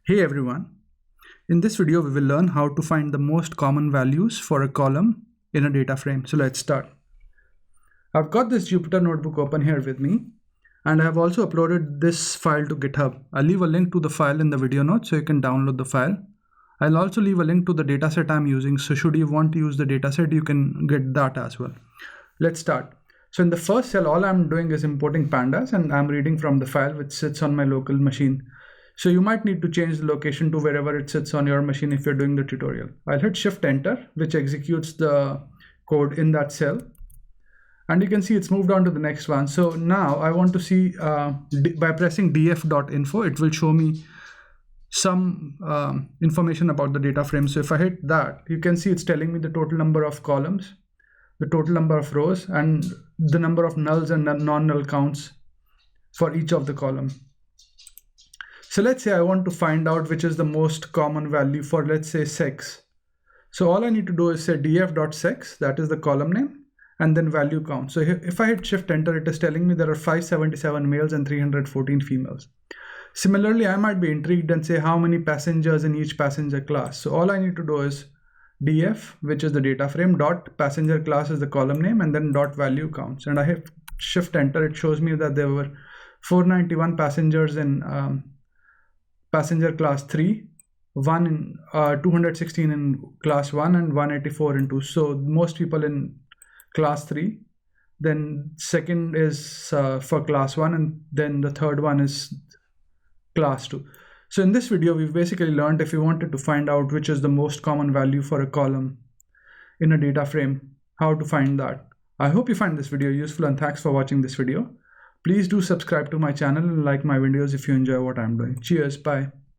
Hey everyone, in this video we will learn how to find the most common values for a column in a data frame. So let's start. I've got this Jupyter notebook open here with me, and I have also uploaded this file to GitHub. I'll leave a link to the file in the video notes so you can download the file. I'll also leave a link to the dataset I'm using, so should you want to use the dataset, you can get that as well. Let's start. So in the first cell, all I'm doing is importing pandas, and I'm reading from the file which sits on my local machine. So you might need to change the location to wherever it sits on your machine if you're doing the tutorial. I'll hit Shift Enter, which executes the code in that cell. And you can see it's moved on to the next one. So now I want to see, by pressing df.info, it will show me some information about the data frame. So if I hit that, you can see it's telling me the total number of columns, the total number of rows, and the number of nulls and non-null counts for each of the column. So let's say I want to find out which is the most common value for, let's say, sex. So all I need to do is say df.sex, that is the column name, and then value count. So if I hit Shift Enter, it is telling me there are 577 males and 314 females. Similarly, I might be intrigued and say how many passengers in each passenger class. So all I need to do is df, which is the data frame, dot passenger class is the column name, and then dot value counts. And I hit Shift Enter, it shows me that there were 491 passengers in passenger class 3, 216 in class 1, and 184 in 2. So most people in class 3, then second is for class 1, and then the third one is class 2. So in this video, we've basically learned if you wanted to find out which is the most common value for a column in a data frame, how to find that. I hope you find this video useful, and thanks for watching this video. Please do subscribe to my channel and like my videos if you enjoy what I'm doing. Cheers, bye.